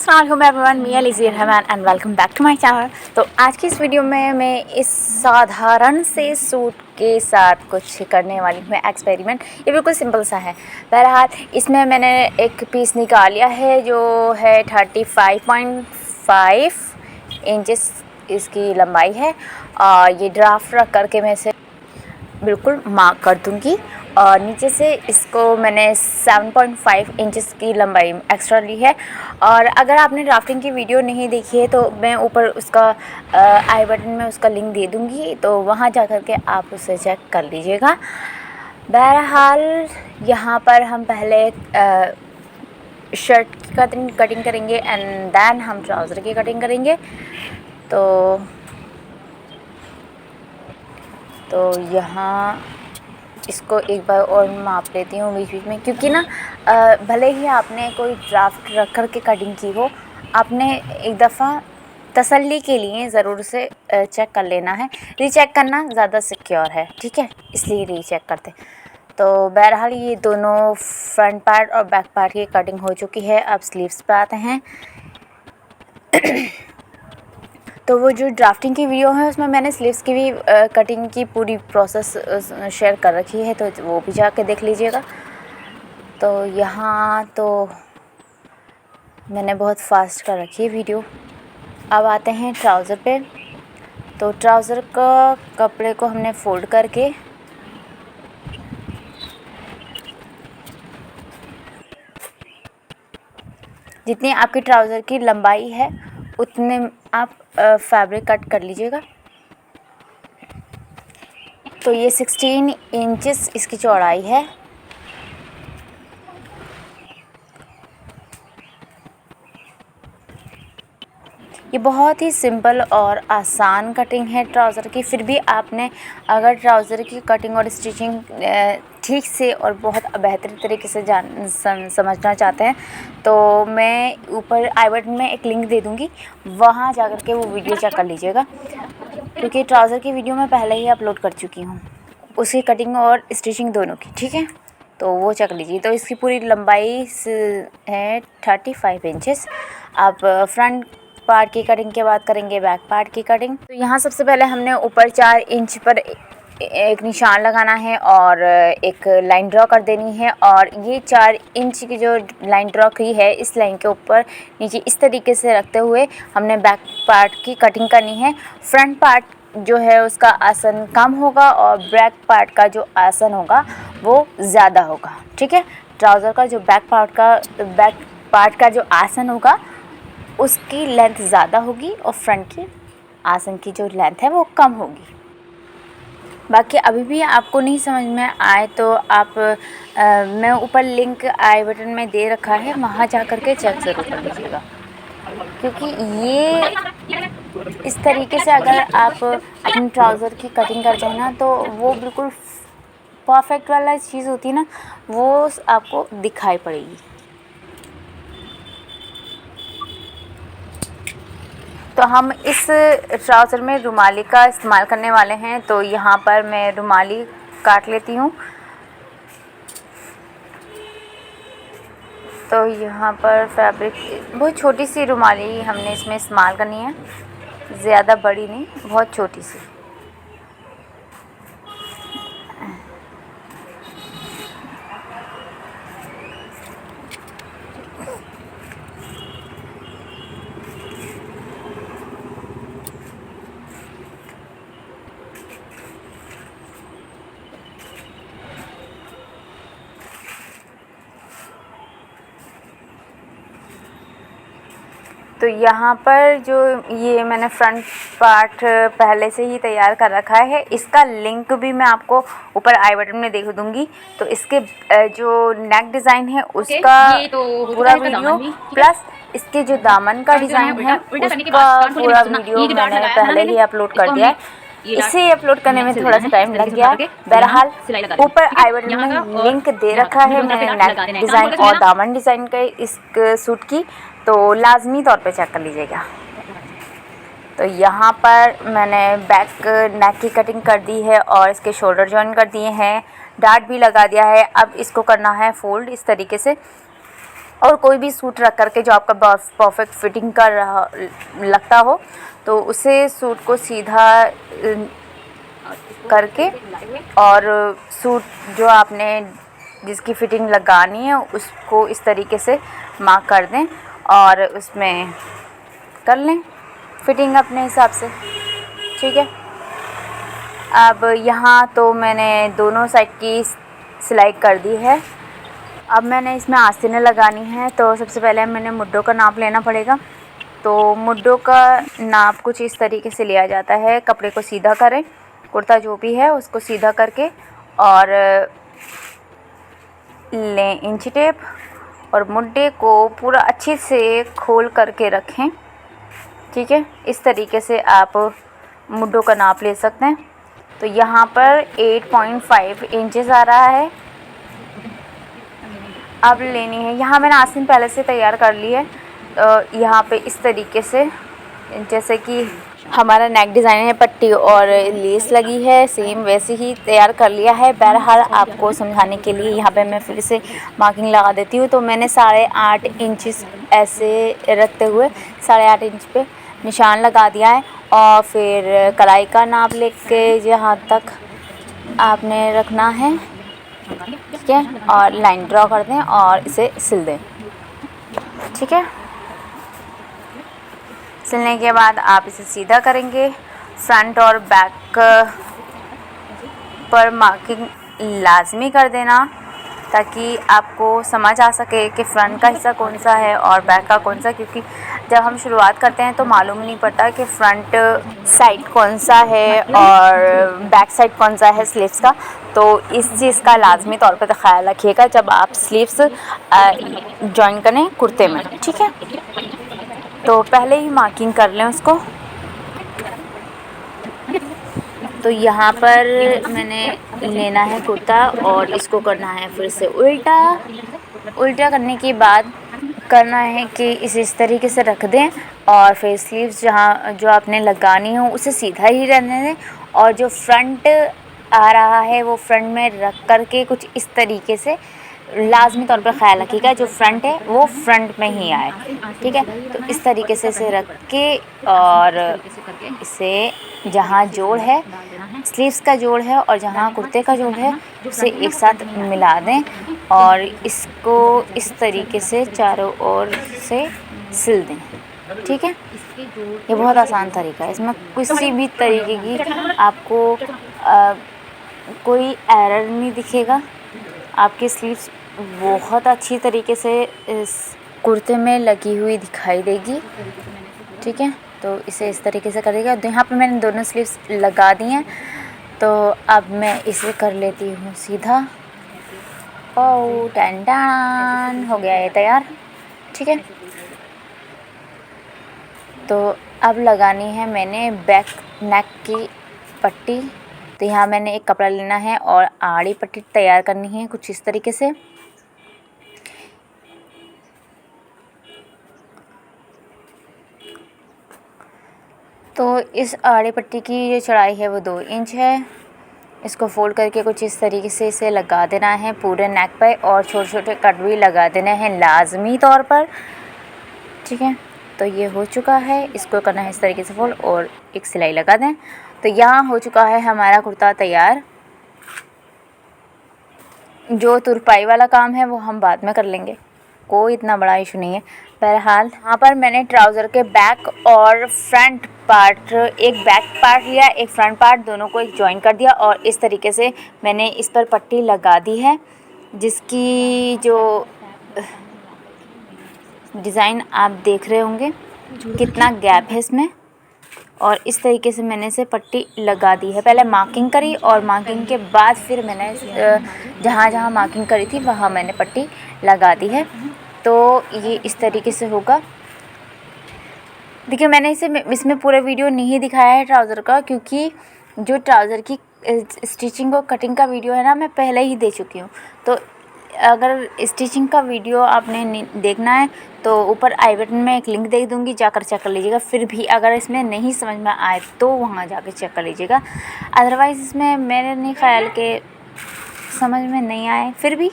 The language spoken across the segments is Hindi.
अस्सलाम वालेकुम everyone, me Alizeh Rahman and welcome back to my channel. तो आज की इस वीडियो में मैं इस साधारण से सूट के साथ कुछ करने वाली हूँ एक्सपेरिमेंट। ये बिल्कुल सिंपल सा है। बहरहाल इसमें मैंने एक पीस निकाल लिया है जो है 35.5 इंचेस इसकी लंबाई है। और ये ड्राफ्ट रख करके मैं इसे बिल्कुल मार्क कर दूँगी। और नीचे से इसको मैंने 7.5 इंचेस की लंबाई एक्स्ट्रा ली है। और अगर आपने ड्राफ्टिंग की वीडियो नहीं देखी है तो मैं ऊपर उसका आई बटन में उसका लिंक दे दूँगी, तो वहाँ जा कर के आप उसे चेक कर लीजिएगा। बहरहाल यहाँ पर हम पहले शर्ट की कटिंग करेंगे एंड देन हम ट्राउज़र की कटिंग करेंगे। तो यहाँ इसको एक बार और माप लेती हूँ बीच बीच में, क्योंकि ना भले ही आपने कोई ड्राफ्ट रख कर के कटिंग की हो, आपने एक दफ़ा तसल्ली के लिए ज़रूर से चेक कर लेना है। रीचेक करना ज़्यादा सिक्योर है, ठीक है, इसलिए रीचेक करते। तो बहरहाल ये दोनों फ्रंट पार्ट और बैक पार्ट की कटिंग हो चुकी है। अब स्लीव्स पे आते हैं। तो वो जो ड्राफ्टिंग की वीडियो है उसमें मैंने स्लीव्स की भी कटिंग की पूरी प्रोसेस शेयर कर रखी है, तो वो भी जाके देख लीजिएगा। तो यहाँ तो मैंने बहुत फास्ट कर रखी है वीडियो। अब आते हैं ट्राउज़र पे। तो ट्राउज़र का कपड़े को हमने फोल्ड करके जितनी आपकी ट्राउज़र की लंबाई है उतने आप फैब्रिक कट कर लीजिएगा। तो ये 16 इंचेस इसकी चौड़ाई है। ये बहुत ही सिंपल और आसान कटिंग है ट्राउज़र की। फिर भी आपने अगर ट्राउज़र की कटिंग और स्टिचिंग ठीक से और बहुत बेहतर तरीके से समझना चाहते हैं तो मैं ऊपर आई बटन में एक लिंक दे दूँगी, वहाँ जा कर के वो वीडियो चेक कर लीजिएगा, क्योंकि ट्राउज़र की वीडियो मैं पहले ही अपलोड कर चुकी हूँ, उसकी कटिंग और स्टिचिंग दोनों की, ठीक है। तो वो चेक लीजिए। तो इसकी पूरी लंबाई है 35 इंचेस। अब फ्रंट पार्ट की कटिंग के बाद करेंगे बैक पार्ट की कटिंग। तो यहाँ सबसे पहले हमने ऊपर 4 इंच पर एक निशान लगाना है और एक लाइन ड्रॉ कर देनी है। और ये 4 इंच की जो लाइन ड्रॉ की है, इस लाइन के ऊपर नीचे इस तरीके से रखते हुए हमने बैक पार्ट की कटिंग करनी है। फ्रंट पार्ट जो है उसका आसन कम होगा और बैक पार्ट का जो आसन होगा वो ज़्यादा होगा, ठीक है। ट्राउज़र का जो बैक पार्ट का जो आसन होगा उसकी लेंथ ज़्यादा होगी और फ्रंट की आसन की जो लेंथ है वो कम होगी। बाकी अभी भी आपको नहीं समझ में आए तो आप मैं ऊपर लिंक आई बटन में दे रखा है, वहाँ जा कर के चेक ज़रूर कर लीजिएगा, क्योंकि ये इस तरीके से अगर आप अपने ट्राउज़र की कटिंग करते हैं ना तो वो बिल्कुल परफेक्ट वाला चीज़ होती है ना, वो आपको दिखाई पड़ेगी। तो हम इस ट्राउज़र में रुमाली का इस्तेमाल करने वाले हैं। तो यहाँ पर मैं रुमाली काट लेती हूँ। तो यहाँ पर फैब्रिक बहुत छोटी सी रुमाली हमने इसमें इस्तेमाल करनी है, ज़्यादा बड़ी नहीं, बहुत छोटी सी। तो यहाँ पर जो ये मैंने फ्रंट पार्ट पहले से ही तैयार कर रखा है, इसका लिंक भी मैं आपको ऊपर आई बटन में दे दूँगी। तो इसके जो नेक डिज़ाइन है उसका पूरा वीडियो प्लस इसके जो दामन का डिज़ाइन है उसका पूरा वीडियो मैंने पहले ही अपलोड कर दिया है। इसे अपलोड करने में थोड़ा सा टाइम लग गया। बहरहाल ऊपर आई बटन में लिंक दे रखा है मैंने नेक डिज़ाइन और दामन डिज़ाइन के इस सूट की, तो लाजमी तौर पे चेक कर लीजिएगा। तो यहाँ पर मैंने बैक नेक की कटिंग कर दी है और इसके शोल्डर जॉइन कर दिए हैं, डार्ट भी लगा दिया है। अब इसको करना है फोल्ड इस तरीके से। और कोई भी सूट रख करके जो आपका परफेक्ट फिटिंग कर रहा लगता हो तो उसे सूट को सीधा करके और सूट जो आपने जिसकी फ़िटिंग लगानी है उसको इस तरीके से मार्क कर दें और उसमें कर लें फ़िटिंग अपने हिसाब से। ठीक है, अब यहाँ तो मैंने दोनों साइड की सिलाई कर दी है। अब मैंने इसमें आस्तीनें लगानी है, तो सबसे पहले मैंने मुड्डों का नाप लेना पड़ेगा। तो मुड्डों का नाप कुछ इस तरीके से लिया जाता है। कपड़े को सीधा करें, कुर्ता जो भी है उसको सीधा करके और लें इंची टेप और मुड्डे को पूरा अच्छे से खोल करके रखें। ठीक है, इस तरीके से आप मुड्डों का नाप ले सकते हैं। तो यहाँ पर 8.5 इंचेस आ रहा है। अब लेनी है, यहाँ मैंने आस्तीन पहले से तैयार कर ली है। तो यहाँ पे इस तरीके से जैसे कि हमारा नेक डिज़ाइन है, पट्टी और लेस लगी है, सेम वैसे ही तैयार कर लिया है। बहरहाल आपको समझाने के लिए यहाँ पे मैं फिर से मार्किंग लगा देती हूँ। तो मैंने 8.5 इंच ऐसे रखते हुए 8.5 इंच पे निशान लगा दिया है और फिर कलाई का नाप लेके जहाँ तक आपने रखना है, ठीक है, और लाइन ड्रॉ कर दें और इसे सिल दें। ठीक है, सिलने के बाद आप इसे सीधा करेंगे। फ्रंट और बैक पर मार्किंग लाजमी कर देना ताकि आपको समझ आ सके कि फ्रंट का हिस्सा कौन सा है और बैक का कौन सा, क्योंकि जब हम शुरुआत करते हैं तो मालूम नहीं पड़ता कि फ्रंट साइड कौन सा है और बैक साइड कौन सा है स्लीव्स का। तो इस चीज़ का लाजमी तौर पर ख्याल रखिएगा जब आप स्लीव्स जॉइन करें कुर्ते में। ठीक है, तो पहले ही मार्किंग कर लें उसको। तो यहाँ पर मैंने लेना है कुर्ता और इसको करना है फिर से उल्टा करने के बाद करना है कि इसे इस तरीके से रख दें और फिर स्लीव्स जहाँ जो आपने लगानी हो उसे सीधा ही रहने दें और जो फ्रंट आ रहा है वो फ्रंट में रख करके कुछ इस तरीके से लाजमी तौर पर ख्याल रखिएगा जो फ्रंट है वो फ्रंट में ही आए। ठीक है, तो इस तरीके से इसे रख के और इसे जहाँ जोड़ है स्लीव्स का जोड़ है और जहाँ कुर्ते का जोड़ है उसे एक साथ मिला दें और इसको इस तरीके से चारों ओर से सिल दें। ठीक है, ये बहुत आसान तरीका है, इसमें किसी भी तरीके की आपको कोई एरर नहीं दिखेगा। आपकी स्लीव्स बहुत अच्छी तरीके से इस कुर्ते में लगी हुई दिखाई देगी। ठीक है, तो इसे इस तरीके से करेगा। तो यहाँ पे मैंने दोनों स्लीव्स लगा दी हैं, तो अब मैं इसे कर लेती हूँ सीधा। ओ टन टन हो गया ये तैयार। ठीक है, तो अब लगानी है मैंने बैक नेक की पट्टी। तो यहाँ मैंने एक कपड़ा लेना है और आड़ी पट्टी तैयार करनी है कुछ इस तरीके से। तो इस आड़ी पट्टी की जो चौड़ाई है वो 2 इंच है। इसको फोल्ड करके कुछ इस तरीके से इसे लगा देना है पूरे नेक पे और छोटे छोटे कट भी लगा देने हैं लाजमी तौर पर। ठीक है, तो ये हो चुका है, इसको करना है इस तरीके से फोल्ड और एक सिलाई लगा दें। तो यहाँ हो चुका है हमारा कुर्ता तैयार। जो तुरपाई वाला काम है वो हम बाद में कर लेंगे, कोई इतना बड़ा इशू नहीं है। बहरहाल यहाँ पर मैंने ट्राउज़र के बैक और फ्रंट पार्ट, एक बैक पार्ट लिया एक फ्रंट पार्ट, दोनों को एक जॉइन कर दिया और इस तरीके से मैंने इस पर पट्टी लगा दी है जिसकी जो डिज़ाइन आप देख रहे होंगे कितना गैप है इसमें। और इस तरीके से मैंने इसे पट्टी लगा दी है। पहले मार्किंग करी और मार्किंग के बाद फिर मैंने जहाँ जहाँ मार्किंग करी थी वहाँ मैंने पट्टी लगा दी है। तो ये इस तरीके से होगा। देखिए मैंने इसमें पूरा वीडियो नहीं दिखाया है ट्राउज़र का, क्योंकि जो ट्राउज़र की स्टिचिंग और कटिंग का वीडियो है ना मैं पहले ही दे चुकी हूँ। तो अगर स्टिचिंग का वीडियो आपने देखना है तो ऊपर आई बटन में एक लिंक दे दूँगी, जाकर चेक कर लीजिएगा। फिर भी अगर इसमें नहीं समझ में आए तो वहाँ जाकर चेक कर लीजिएगा। अदरवाइज़ इसमें मेरे नहीं ख्याल के समझ में नहीं आए, फिर भी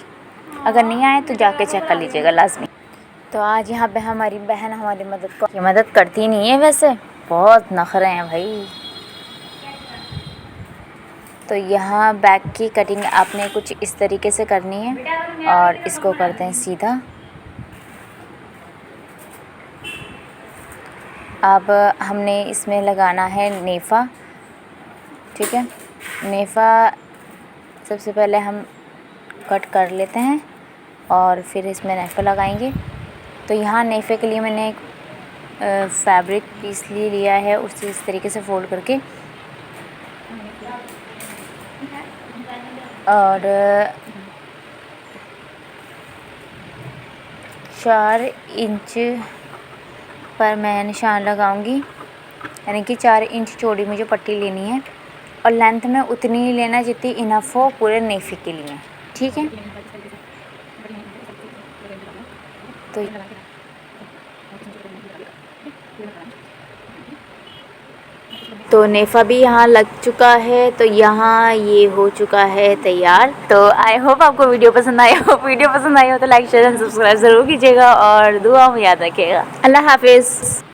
अगर नहीं आए तो जाके चेक कर लीजिएगा लाजमी। तो आज यहाँ पे हमारी बहन हमारी मदद करती नहीं है, वैसे बहुत नखरे हैं भाई। तो यहाँ बैक की कटिंग आपने कुछ इस तरीके से करनी है और इसको करते हैं सीधा। अब हमने इसमें लगाना है नेफ़ा, ठीक है। नेफ़ा सबसे पहले हम कट कर लेते हैं और फिर इसमें नेफ़ा लगाएंगे। तो यहाँ नेफ़े के लिए मैंने एक फैब्रिक पीस लिया है, उसे इस तरीके से फोल्ड करके और 4 इंच पर मैं निशान लगाऊंगी, यानी कि 4 इंच चौड़ी मुझे पट्टी लेनी है और लेंथ में उतनी ही लेना जितनी इनफ हो पूरे नेफ़े के लिए, ठीक है। तो नेफ़ा भी यहाँ लग चुका है। तो यहाँ ये हो चुका है तैयार। तो आई होप आपको वीडियो पसंद आया हो। वीडियो पसंद आई हो तो लाइक शेयर एंड सब्सक्राइब ज़रूर कीजिएगा और दुआ में याद रखिएगा। अल्लाह हाफिज़।